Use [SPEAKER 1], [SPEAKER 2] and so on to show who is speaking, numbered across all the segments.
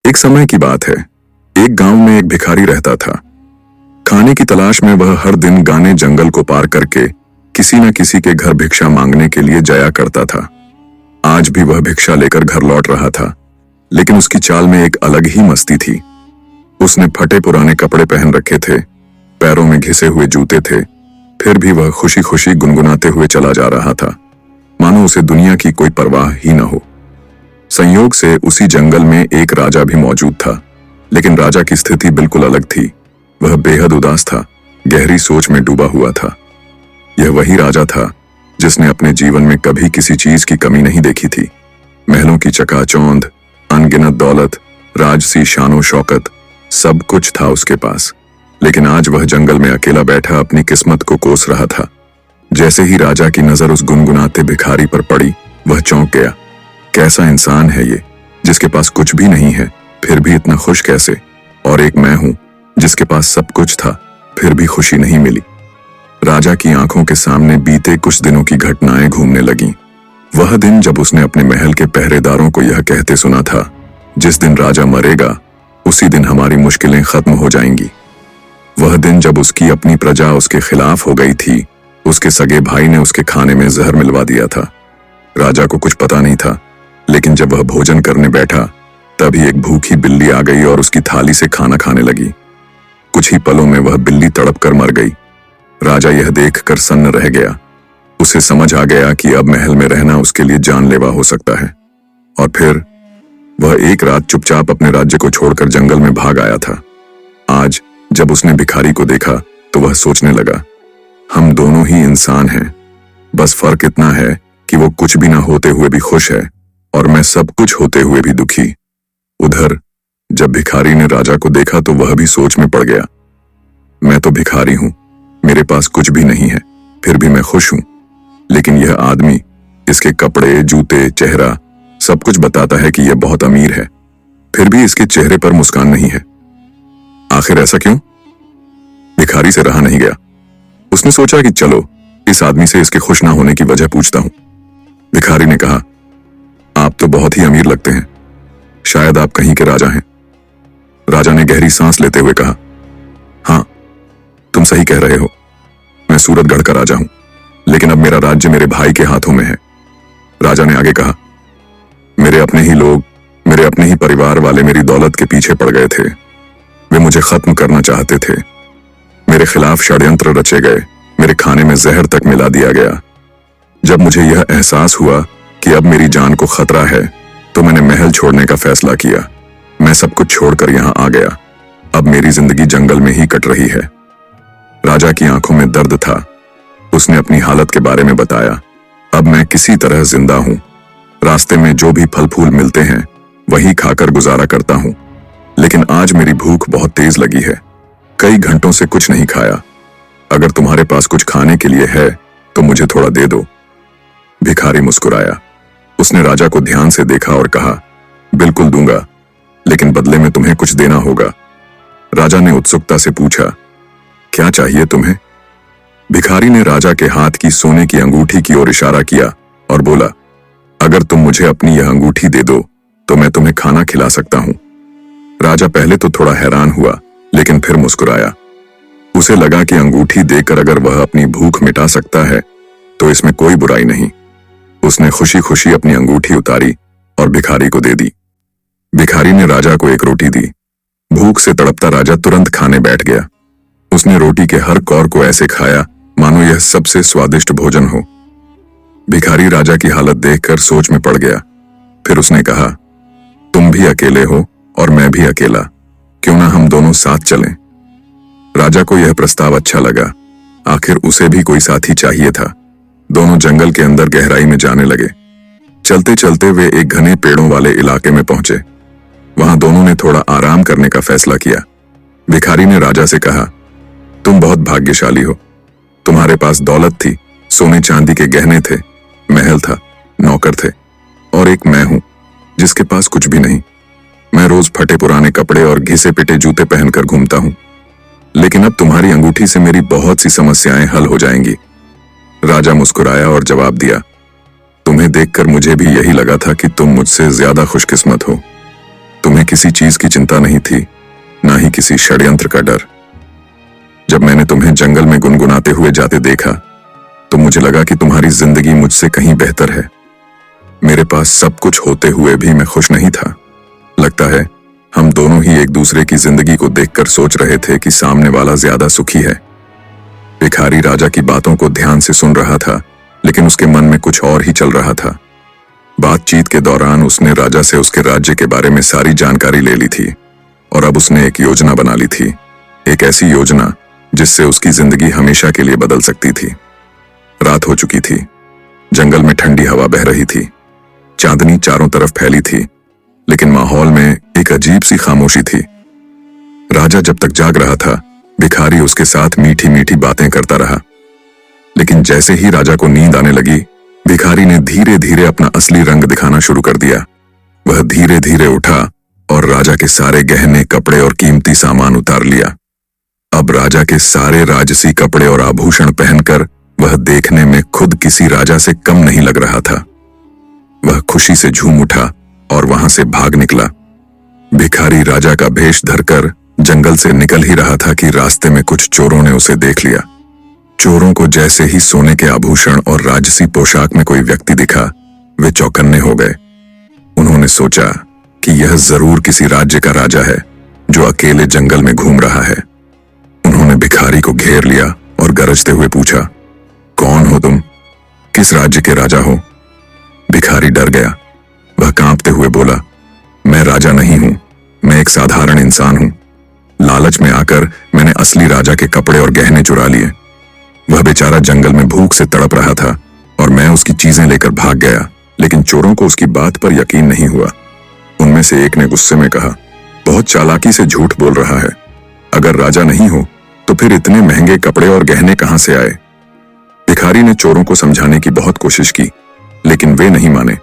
[SPEAKER 1] एक समय की बात है। एक गांव में एक भिखारी रहता था। खाने की तलाश में वह हर दिन घने जंगल को पार करके किसी न किसी के घर भिक्षा मांगने के लिए जाया करता था। आज भी वह भिक्षा लेकर घर लौट रहा था, लेकिन उसकी चाल में एक अलग ही मस्ती थी। उसने फटे पुराने कपड़े पहन रखे थे, पैरों में घिसे हुए जूते थे, फिर भी वह खुशी खुशी गुनगुनाते हुए चला जा रहा था, मानो उसे दुनिया की कोई परवाह ही न हो। संयोग से उसी जंगल में एक राजा भी मौजूद था, लेकिन राजा की स्थिति बिल्कुल अलग थी। वह बेहद उदास था, गहरी सोच में डूबा हुआ था। यह वही राजा था जिसने अपने जीवन में कभी किसी चीज की कमी नहीं देखी थी। महलों की चकाचौंध, अनगिनत दौलत, राजसी शानो शौकत, सब कुछ था उसके पास। लेकिन आज वह जंगल में अकेला बैठा अपनी किस्मत को कोस रहा था। जैसे ही राजा की नजर उस गुनगुनाते भिखारी पर पड़ी, वह चौंक गया। कैसा इंसान है ये, जिसके पास कुछ भी नहीं है फिर भी इतना खुश कैसे? और एक मैं हूं जिसके पास सब कुछ था फिर भी खुशी नहीं मिली। राजा की आंखों के सामने बीते कुछ दिनों की घटनाएं घूमने लगीं। वह दिन जब उसने अपने महल के पहरेदारों को यह कहते सुना था, जिस दिन राजा मरेगा उसी दिन हमारी मुश्किलें खत्म हो जाएंगी। वह दिन जब उसकी अपनी प्रजा उसके खिलाफ हो गई थी। उसके सगे भाई ने उसके खाने में जहर मिलवा दिया था। राजा को कुछ पता नहीं था, लेकिन जब वह भोजन करने बैठा तभी एक भूखी बिल्ली आ गई और उसकी थाली से खाना खाने लगी। कुछ ही पलों में वह बिल्ली तड़प कर मर गई। राजा यह देखकर सन्न रह गया। उसे समझ आ गया कि अब महल में रहना उसके लिए जानलेवा हो सकता है। और फिर वह एक रात चुपचाप अपने राज्य को छोड़कर जंगल में भाग आया था। आज जब उसने भिखारी को देखा तो वह सोचने लगा, हम दोनों ही इंसान हैं, बस फर्क इतना है कि वो कुछ भी ना होते हुए भी खुश है और मैं सब कुछ होते हुए भी दुखी। उधर जब भिखारी ने राजा को देखा तो वह भी सोच में पड़ गया। मैं तो भिखारी हूं, मेरे पास कुछ भी नहीं है, फिर भी मैं खुश हूं। लेकिन यह आदमी, इसके कपड़े, जूते, चेहरा सब कुछ बताता है कि यह बहुत अमीर है, फिर भी इसके चेहरे पर मुस्कान नहीं है। आखिर ऐसा क्यों? भिखारी से रहा नहीं गया। उसने सोचा कि चलो इस आदमी से इसके खुश ना होने की वजह पूछता हूं। भिखारी ने कहा, आप तो बहुत ही अमीर लगते हैं, शायद आप कहीं के राजा हैं। राजा ने गहरी सांस लेते हुए कहा, हां, तुम सही कह रहे हो, मैं सूरतगढ़ का राजा हूं, लेकिन अब मेरा राज्य मेरे भाई के हाथों में है। राजा ने आगे कहा, मेरे अपने ही लोग, मेरे अपने ही परिवार वाले मेरी दौलत के पीछे पड़ गए थे। वे मुझे खत्म करना चाहते थे। मेरे खिलाफ षड्यंत्र रचे गए, मेरे खाने में जहर तक मिला दिया गया। जब मुझे यह एहसास हुआ कि अब मेरी जान को खतरा है तो मैंने महल छोड़ने का फैसला किया। मैं सब कुछ छोड़कर यहां आ गया। अब मेरी जिंदगी जंगल में ही कट रही है। राजा की आंखों में दर्द था। उसने अपनी हालत के बारे में बताया, अब मैं किसी तरह जिंदा हूं। रास्ते में जो भी फल फूल मिलते हैं वही खाकर गुजारा करता हूं, लेकिन आज मेरी भूख बहुत तेज लगी है। कई घंटों से कुछ नहीं खाया। अगर तुम्हारे पास कुछ खाने के लिए है तो मुझे थोड़ा दे दो। भिखारी मुस्कुराया। उसने राजा को ध्यान से देखा और कहा, बिल्कुल दूंगा, लेकिन बदले में तुम्हें कुछ देना होगा। राजा ने उत्सुकता से पूछा, क्या चाहिए तुम्हें? भिखारी ने राजा के हाथ की सोने की अंगूठी की ओर इशारा किया और बोला, अगर तुम मुझे अपनी यह अंगूठी दे दो तो मैं तुम्हें खाना खिला सकता हूं। राजा पहले तो थोड़ा हैरान हुआ, लेकिन फिर मुस्कुराया। उसे लगा कि अंगूठी देकर अगर वह अपनी भूख मिटा सकता है तो इसमें कोई बुराई नहीं। उसने खुशी खुशी अपनी अंगूठी उतारी और भिखारी को दे दी। भिखारी ने राजा को एक रोटी दी। भूख से तड़पता राजा तुरंत खाने बैठ गया। उसने रोटी के हर कौर को ऐसे खाया मानो यह सबसे स्वादिष्ट भोजन हो। भिखारी राजा की हालत देखकर सोच में पड़ गया। फिर उसने कहा, तुम भी अकेले हो और मैं भी अकेला, क्यों ना हम दोनों साथ चलें? राजा को यह प्रस्ताव अच्छा लगा। आखिर उसे भी कोई साथी चाहिए था। दोनों जंगल के अंदर गहराई में जाने लगे। चलते चलते वे एक घने पेड़ों वाले इलाके में पहुंचे। वहां दोनों ने थोड़ा आराम करने का फैसला किया। भिखारी ने राजा से कहा, तुम बहुत भाग्यशाली हो। तुम्हारे पास दौलत थी, सोने चांदी के गहने थे, महल था, नौकर थे, और एक मैं हूं जिसके पास कुछ भी नहीं। मैं रोज फटे पुराने कपड़े और घिसे पिटे जूते पहनकर घूमता हूं, लेकिन अब तुम्हारी अंगूठी से मेरी बहुत सी समस्याएं हल हो जाएंगी। राजा मुस्कुराया और जवाब दिया, तुम्हें देखकर मुझे भी यही लगा था कि तुम मुझसे ज्यादा खुशकिस्मत हो। तुम्हें किसी चीज की चिंता नहीं थी, ना ही किसी षड्यंत्र का डर। जब मैंने तुम्हें जंगल में गुनगुनाते हुए जाते देखा तो मुझे लगा कि तुम्हारी जिंदगी मुझसे कहीं बेहतर है। मेरे पास सब कुछ होते हुए भी मैं खुश नहीं था। लगता है हम दोनों ही एक दूसरे की जिंदगी को देखकर सोच रहे थे कि सामने वाला ज्यादा सुखी है। भिखारी राजा की बातों को ध्यान से सुन रहा था, लेकिन उसके मन में कुछ और ही चल रहा था। बातचीत के दौरान उसने राजा से उसके राज्य के बारे में सारी जानकारी ले ली थी और अब उसने एक योजना बना ली थी, एक ऐसी योजना जिससे उसकी जिंदगी हमेशा के लिए बदल सकती थी। रात हो चुकी थी, जंगल में ठंडी हवा बह रही थी, चांदनी चारों तरफ फैली थी, लेकिन माहौल में एक अजीब सी खामोशी थी। राजा जब तक जाग रहा था, भिखारी उसके साथ मीठी मीठी बातें करता रहा, लेकिन जैसे ही राजा को नींद आने लगी, भिखारी ने धीरे धीरे अपना असली रंग दिखाना शुरू कर दिया। वह धीरे धीरे उठा और राजा के सारे गहने, कपड़े और कीमती सामान उतार लिया। अब राजा के सारे राजसी कपड़े और आभूषण पहनकर वह देखने में खुद किसी राजा से कम नहीं लग रहा था। वह खुशी से झूम उठा और वहां से भाग निकला। भिखारी राजा का भेष धरकर जंगल से निकल ही रहा था कि रास्ते में कुछ चोरों ने उसे देख लिया। चोरों को जैसे ही सोने के आभूषण और राजसी पोशाक में कोई व्यक्ति दिखा, वे चौकन्ने हो गए। उन्होंने सोचा कि यह जरूर किसी राज्य का राजा है जो अकेले जंगल में घूम रहा है। उन्होंने भिखारी को घेर लिया और गरजते हुए पूछा, कौन हो तुम? किस राज्य के राजा हो? भिखारी डर गया। वह कांपते हुए बोला, मैं राजा नहीं हूं, मैं एक साधारण इंसान हूं। लालच में आकर मैंने असली राजा के कपड़े और गहने चुरा लिए। वह बेचारा जंगल में भूख से तड़प रहा था और मैं उसकी चीजें लेकर भाग गया, लेकिन चोरों को उसकी बात पर यकीन नहीं हुआ। उनमें से एक ने गुस्से में कहा, बहुत चालाकी से झूठ बोल रहा है। अगर राजा नहीं हो तो फिर इतने महंगे कपड़े और गहने कहां से आए? भिखारी ने चोरों को समझाने की बहुत कोशिश की, लेकिन वे नहीं माने।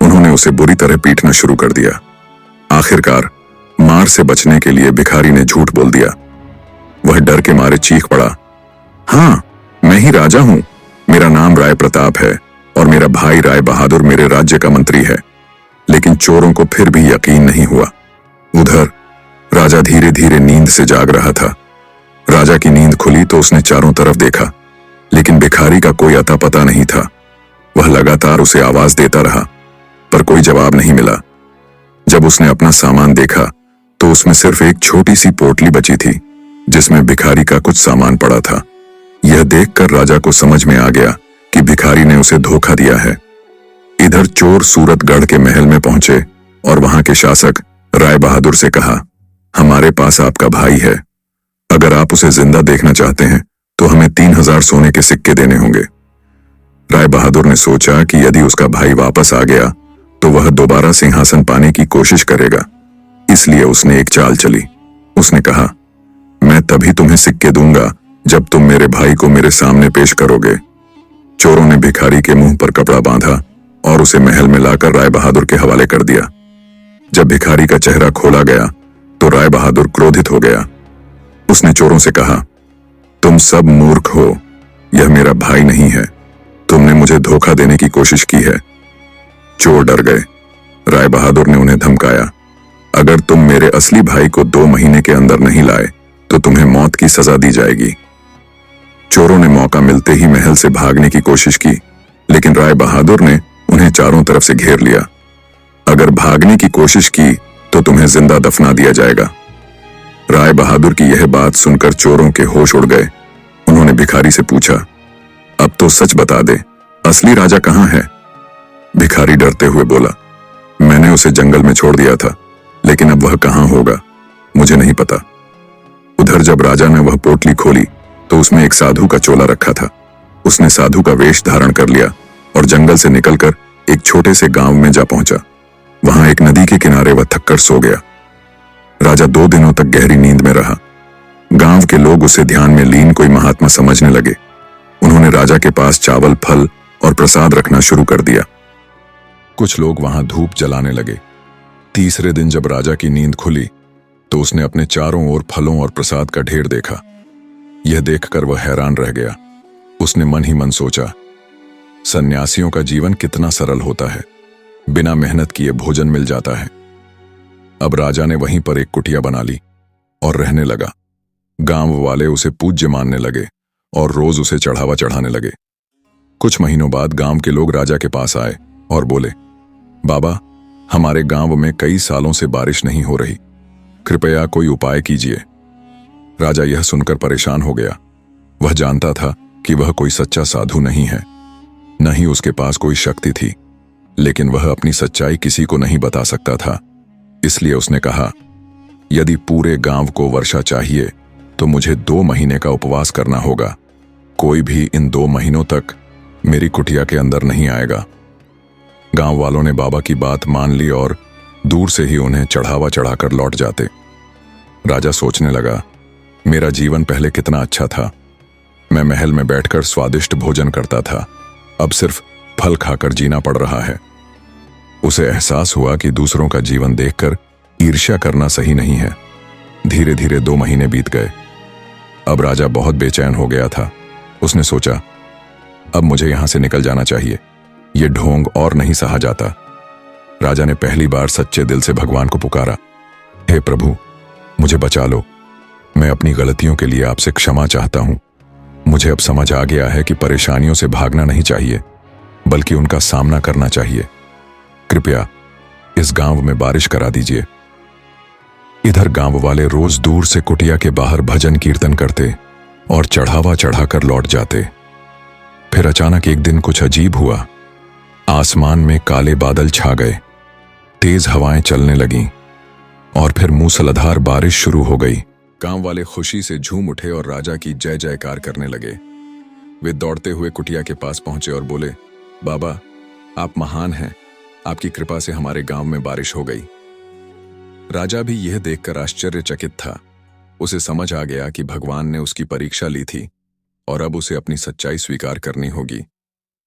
[SPEAKER 1] उन्होंने उसे बुरी तरह पीटना शुरू कर दिया। आखिरकार मार से बचने के लिए भिखारी ने झूठ बोल दिया। वह डर के मारे चीख पड़ा, हाँ, मैं ही राजा हूं। मेरा नाम राय प्रताप है और मेरा भाई राय बहादुर मेरे राज्य का मंत्री है। लेकिन चोरों को फिर भी यकीन नहीं हुआ। उधर राजा धीरे धीरे नींद से जाग रहा था। राजा की नींद खुली तो उसने चारों तरफ देखा, लेकिन भिखारी का कोई अता पता नहीं था। वह लगातार उसे आवाज देता रहा, पर कोई जवाब नहीं मिला। जब उसने अपना सामान देखा तो उसमें सिर्फ एक छोटी सी पोटली बची थी, जिसमें भिखारी का कुछ सामान पड़ा था। यह देखकर राजा को समझ में आ गया कि भिखारी ने उसे धोखा दिया है। इधर चोर सूरतगढ़ के महल में पहुंचे और वहां के शासक राय बहादुर से कहा, हमारे पास आपका भाई है। अगर आप उसे जिंदा देखना चाहते हैं तो हमें 3000 सोने के सिक्के देने होंगे। राय बहादुर ने सोचा कि यदि उसका भाई वापस आ गया तो वह दोबारा सिंहासन पाने की कोशिश करेगा, इसलिए उसने एक चाल चली। उसने कहा, मैं तभी तुम्हें सिक्के दूंगा जब तुम मेरे भाई को मेरे सामने पेश करोगे। चोरों ने भिखारी के मुंह पर कपड़ा बांधा और उसे महल में लाकर राय बहादुर के हवाले कर दिया। जब भिखारी का चेहरा खोला गया तो राय बहादुर क्रोधित हो गया। उसने चोरों से कहा, तुम सब मूर्ख हो, यह मेरा भाई नहीं है। तुमने मुझे धोखा देने की कोशिश की है। चोर डर गए। राय बहादुर ने उन्हें धमकाया, अगर तुम मेरे असली भाई को 2 महीने के अंदर नहीं लाए तो तुम्हें मौत की सजा दी जाएगी। चोरों ने मौका मिलते ही महल से भागने की कोशिश की, लेकिन राय बहादुर ने उन्हें चारों तरफ से घेर लिया। अगर भागने की कोशिश की तो तुम्हें जिंदा दफना दिया जाएगा। राय बहादुर की यह बात सुनकर चोरों के होश उड़ गए। उन्होंने भिखारी से पूछा, अब तो सच बता दे, असली राजा कहां है? भिखारी डरते हुए बोला, मैंने उसे जंगल में छोड़ दिया था, लेकिन अब वह कहां होगा मुझे नहीं पता। उधर जब राजा ने वह पोटली खोली तो उसमें एक साधु का चोला रखा था। उसने साधु का वेश धारण कर लिया और जंगल से निकलकर एक छोटे से गांव में जा पहुंचा। वहां एक नदी के किनारे वह थककर सो गया। राजा 2 दिनों तक गहरी नींद में रहा। गांव के लोग उसे ध्यान में लीन कोई महात्मा समझने लगे। उन्होंने राजा के पास चावल, फल और प्रसाद रखना शुरू कर दिया। कुछ लोग वहां धूप जलाने लगे। तीसरे दिन जब राजा की नींद खुली तो उसने अपने चारों ओर फलों और प्रसाद का ढेर देखा। यह देखकर वह हैरान रह गया। उसने मन ही मन सोचा, सन्यासियों का जीवन कितना सरल होता है, बिना मेहनत किए भोजन मिल जाता है। अब राजा ने वहीं पर एक कुटिया बना ली और रहने लगा। गांव वाले उसे पूज्य मानने लगे और रोज उसे चढ़ावा चढ़ाने लगे। कुछ महीनों बाद गांव के लोग राजा के पास आए और बोले, बाबा, हमारे गांव में कई सालों से बारिश नहीं हो रही, कृपया कोई उपाय कीजिए। राजा यह सुनकर परेशान हो गया। वह जानता था कि वह कोई सच्चा साधु नहीं है, न ही उसके पास कोई शक्ति थी, लेकिन वह अपनी सच्चाई किसी को नहीं बता सकता था। इसलिए उसने कहा, यदि पूरे गांव को वर्षा चाहिए तो मुझे 2 महीने का उपवास करना होगा। कोई भी इन 2 महीनों तक मेरी कुटिया के अंदर नहीं आएगा। गांव वालों ने बाबा की बात मान ली और दूर से ही उन्हें चढ़ावा चढ़ाकर लौट जाते। राजा सोचने लगा, मेरा जीवन पहले कितना अच्छा था। मैं महल में बैठकर स्वादिष्ट भोजन करता था, अब सिर्फ फल खाकर जीना पड़ रहा है। उसे एहसास हुआ कि दूसरों का जीवन देखकर ईर्ष्या करना सही नहीं है। धीरे धीरे 2 महीने बीत गए। अब राजा बहुत बेचैन हो गया था। उसने सोचा, अब मुझे यहां से निकल जाना चाहिए, ये ढोंग और नहीं सहा जाता। राजा ने पहली बार सच्चे दिल से भगवान को पुकारा, हे प्रभु, मुझे बचा लो। मैं अपनी गलतियों के लिए आपसे क्षमा चाहता हूं। मुझे अब समझ आ गया है कि परेशानियों से भागना नहीं चाहिए, बल्कि उनका सामना करना चाहिए। कृपया इस गांव में बारिश करा दीजिए। इधर गांव वाले रोज दूर से कुटिया के बाहर भजन कीर्तन करते और चढ़ावा चढ़ाकर लौट जाते। फिर अचानक एक दिन कुछ अजीब हुआ। आसमान में काले बादल छा गए, तेज हवाएं चलने लगीं और फिर मूसलाधार बारिश शुरू हो गई। गांव वाले खुशी से झूम उठे और राजा की जय जयकार करने लगे। वे दौड़ते हुए कुटिया के पास पहुंचे और बोले, बाबा, आप महान हैं, आपकी कृपा से हमारे गांव में बारिश हो गई। राजा भी यह देखकर आश्चर्यचकित था। उसे समझ आ गया कि भगवान ने उसकी परीक्षा ली थी और अब उसे अपनी सच्चाई स्वीकार करनी होगी।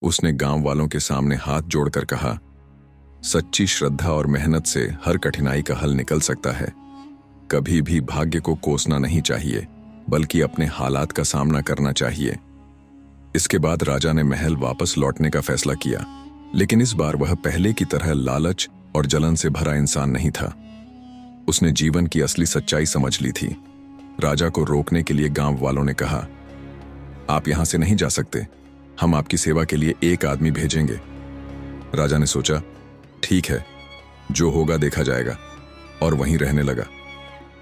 [SPEAKER 1] उसने गांव वालों के सामने हाथ जोड़कर कहा, सच्ची श्रद्धा और मेहनत से हर कठिनाई का हल निकल सकता है। कभी भी भाग्य को कोसना नहीं चाहिए, बल्कि अपने हालात का सामना करना चाहिए। इसके बाद राजा ने महल वापस लौटने का फैसला किया, लेकिन इस बार वह पहले की तरह लालच और जलन से भरा इंसान नहीं था। उसने जीवन की असली सच्चाई समझ ली थी। राजा को रोकने के लिए गांव वालों ने कहा, आप यहां से नहीं जा सकते, हम आपकी सेवा के लिए एक आदमी भेजेंगे। राजा ने सोचा, ठीक है, जो होगा देखा जाएगा, और वहीं रहने लगा।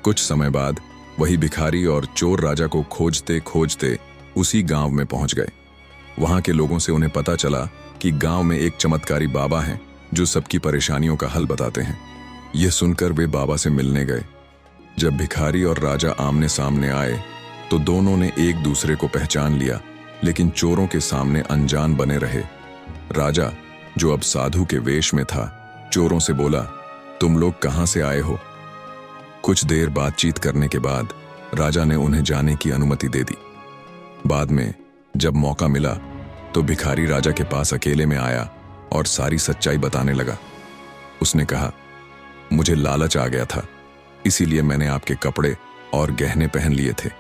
[SPEAKER 1] कुछ समय बाद वही भिखारी और चोर राजा को खोजते खोजते उसी गांव में पहुंच गए। वहां के लोगों से उन्हें पता चला कि गांव में एक चमत्कारी बाबा हैं जो सबकी परेशानियों का हल बताते हैं। यह सुनकर वे बाबा से मिलने गए। जब भिखारी और राजा आमने सामने आए तो दोनों ने एक दूसरे को पहचान लिया, लेकिन चोरों के सामने अनजान बने रहे। राजा, जो अब साधु के वेश में था, चोरों से बोला, तुम लोग कहां से आए हो? कुछ देर बातचीत करने के बाद राजा ने उन्हें जाने की अनुमति दे दी। बाद में जब मौका मिला तो भिखारी राजा के पास अकेले में आया और सारी सच्चाई बताने लगा। उसने कहा, मुझे लालच आ गया था, इसीलिए मैंने आपके कपड़े और गहने पहन लिए थे,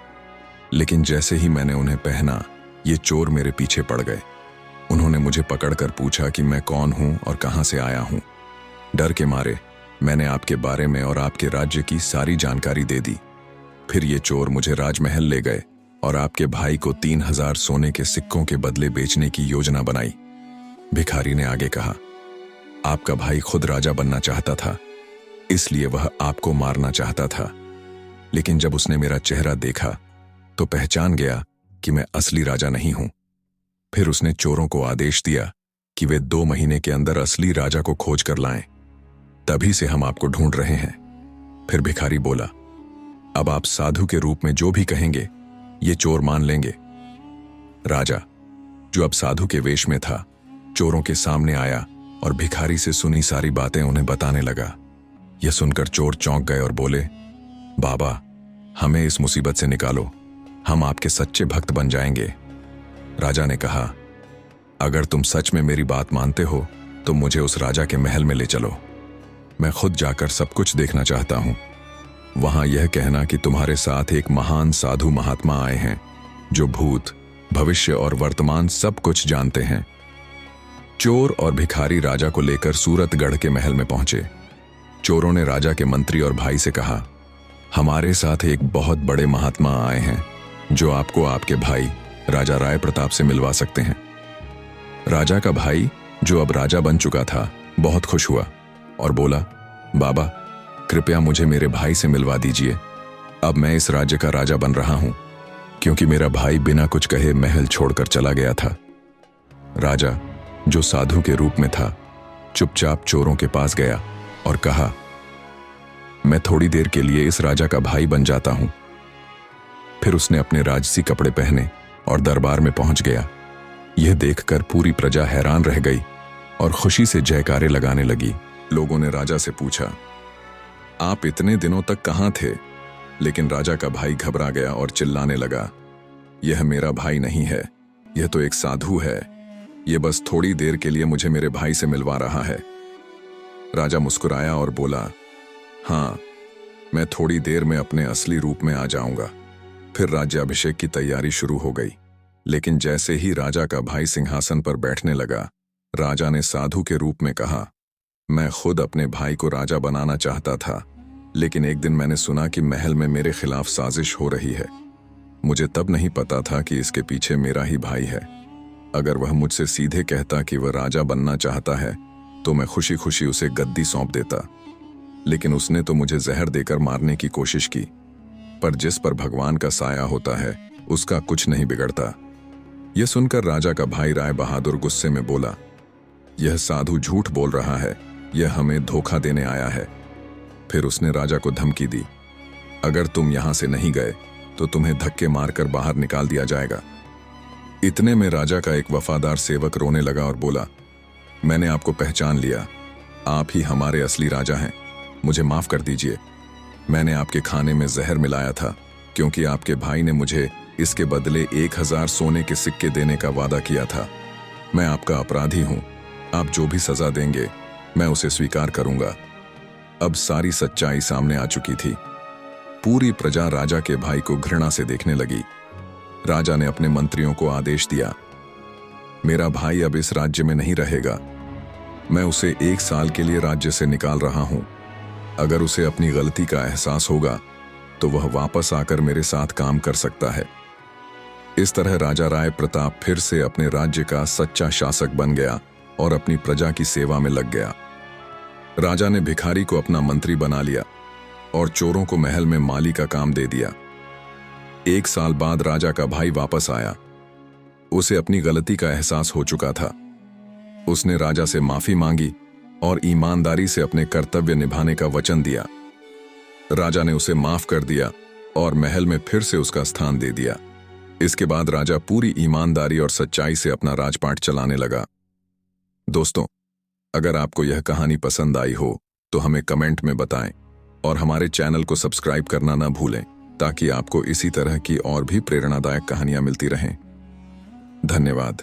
[SPEAKER 1] लेकिन जैसे ही मैंने उन्हें पहना, ये चोर मेरे पीछे पड़ गए। उन्होंने मुझे पकड़कर पूछा कि मैं कौन हूं और कहां से आया हूं। डर के मारे मैंने आपके बारे में और आपके राज्य की सारी जानकारी दे दी। फिर ये चोर मुझे राजमहल ले गए और आपके भाई को 3000 सोने के सिक्कों के बदले बेचने की योजना बनाई। भिखारी ने आगे कहा, आपका भाई खुद राजा बनना चाहता था, इसलिए वह आपको मारना चाहता था, लेकिन जब उसने मेरा चेहरा देखा तो पहचान गया कि मैं असली राजा नहीं हूं। फिर उसने चोरों को आदेश दिया कि वे 2 महीने के अंदर असली राजा को खोज कर लाएं। तभी से हम आपको ढूंढ रहे हैं। फिर भिखारी बोला, अब आप साधु के रूप में जो भी कहेंगे ये चोर मान लेंगे। राजा, जो अब साधु के वेश में था, चोरों के सामने आया और भिखारी से सुनी सारी बातें उन्हें बताने लगा। यह सुनकर चोर चौंक गए और बोले, बाबा, हमें इस मुसीबत से निकालो, हम आपके सच्चे भक्त बन जाएंगे। राजा ने कहा, अगर तुम सच में मेरी बात मानते हो तो मुझे उस राजा के महल में ले चलो। मैं खुद जाकर सब कुछ देखना चाहता हूं। वहां यह कहना कि तुम्हारे साथ एक महान साधु महात्मा आए हैं जो भूत, भविष्य और वर्तमान सब कुछ जानते हैं। चोर और भिखारी राजा को लेकर सूरतगढ़ के महल में पहुंचे। चोरों ने राजा के मंत्री और भाई से कहा, हमारे साथ एक बहुत बड़े महात्मा आए हैं जो आपको आपके भाई राजा राय प्रताप से मिलवा सकते हैं। राजा का भाई, जो अब राजा बन चुका था, बहुत खुश हुआ और बोला, बाबा, कृपया मुझे मेरे भाई से मिलवा दीजिए। अब मैं इस राज्य का राजा बन रहा हूं, क्योंकि मेरा भाई बिना कुछ कहे महल छोड़कर चला गया था। राजा, जो साधु के रूप में था, चुपचाप चोरों के पास गया और कहा, मैं थोड़ी देर के लिए इस राजा का भाई बन जाता हूं। फिर उसने अपने राजसी कपड़े पहने और दरबार में पहुंच गया। यह देखकर पूरी प्रजा हैरान रह गई और खुशी से जयकारे लगाने लगी। लोगों ने राजा से पूछा, आप इतने दिनों तक कहां थे? लेकिन राजा का भाई घबरा गया और चिल्लाने लगा, यह मेरा भाई नहीं है, यह तो एक साधु है। यह बस थोड़ी देर के लिए मुझे मेरे भाई से मिलवा रहा है। राजा मुस्कुराया और बोला, हाँ, मैं थोड़ी देर में अपने असली रूप में आ जाऊंगा। फिर राज्याभिषेक की तैयारी शुरू हो गई। लेकिन जैसे ही राजा का भाई सिंहासन पर बैठने लगा, राजा ने साधु के रूप में कहा, मैं खुद अपने भाई को राजा बनाना चाहता था, लेकिन एक दिन मैंने सुना कि महल में मेरे खिलाफ साजिश हो रही है। मुझे तब नहीं पता था कि इसके पीछे मेरा ही भाई है। अगर वह मुझसे सीधे कहता कि वह राजा बनना चाहता है, तो मैं खुशी खुशी उसे गद्दी सौंप देता। लेकिन उसने तो मुझे जहर देकर मारने की कोशिश की। पर जिस पर भगवान का साया होता है, उसका कुछ नहीं बिगड़ता। यह सुनकर राजा का भाई राय बहादुर गुस्से में बोला, यह साधु झूठ बोल रहा है, यह हमें धोखा देने आया है। फिर उसने राजा को धमकी दी, अगर तुम यहां से नहीं गए तो तुम्हें धक्के मारकर बाहर निकाल दिया जाएगा। इतने में राजा का एक वफादार सेवक रोने लगा और बोला, मैंने आपको पहचान लिया, आप ही हमारे असली राजा हैं। मुझे माफ कर दीजिए। मैंने आपके खाने में जहर मिलाया था, क्योंकि आपके भाई ने मुझे इसके बदले 1000 सोने के सिक्के देने का वादा किया था। मैं आपका अपराधी हूं। आप जो भी सजा देंगे, मैं उसे स्वीकार करूंगा। अब सारी सच्चाई सामने आ चुकी थी। पूरी प्रजा राजा के भाई को घृणा से देखने लगी। राजा ने अपने मंत्रियों को आदेश दिया, मेरा भाई अब इस राज्य में नहीं रहेगा। मैं उसे 1 साल के लिए राज्य से निकाल रहा हूं। अगर उसे अपनी गलती का एहसास होगा तो वह वापस आकर मेरे साथ काम कर सकता है। इस तरह राजा राय प्रताप फिर से अपने राज्य का सच्चा शासक बन गया और अपनी प्रजा की सेवा में लग गया। राजा ने भिखारी को अपना मंत्री बना लिया और चोरों को महल में माली का काम दे दिया। 1 साल बाद राजा का भाई वापस आया। उसे अपनी गलती का एहसास हो चुका था। उसने राजा से माफी मांगी और ईमानदारी से अपने कर्तव्य निभाने का वचन दिया। राजा ने उसे माफ कर दिया और महल में फिर से उसका स्थान दे दिया। इसके बाद राजा पूरी ईमानदारी और सच्चाई से अपना राजपाट चलाने लगा। दोस्तों, अगर आपको यह कहानी पसंद आई हो तो हमें कमेंट में बताएं और हमारे चैनल को सब्सक्राइब करना ना भूलें, ताकि आपको इसी तरह की और भी प्रेरणादायक कहानियां मिलती रहें। धन्यवाद।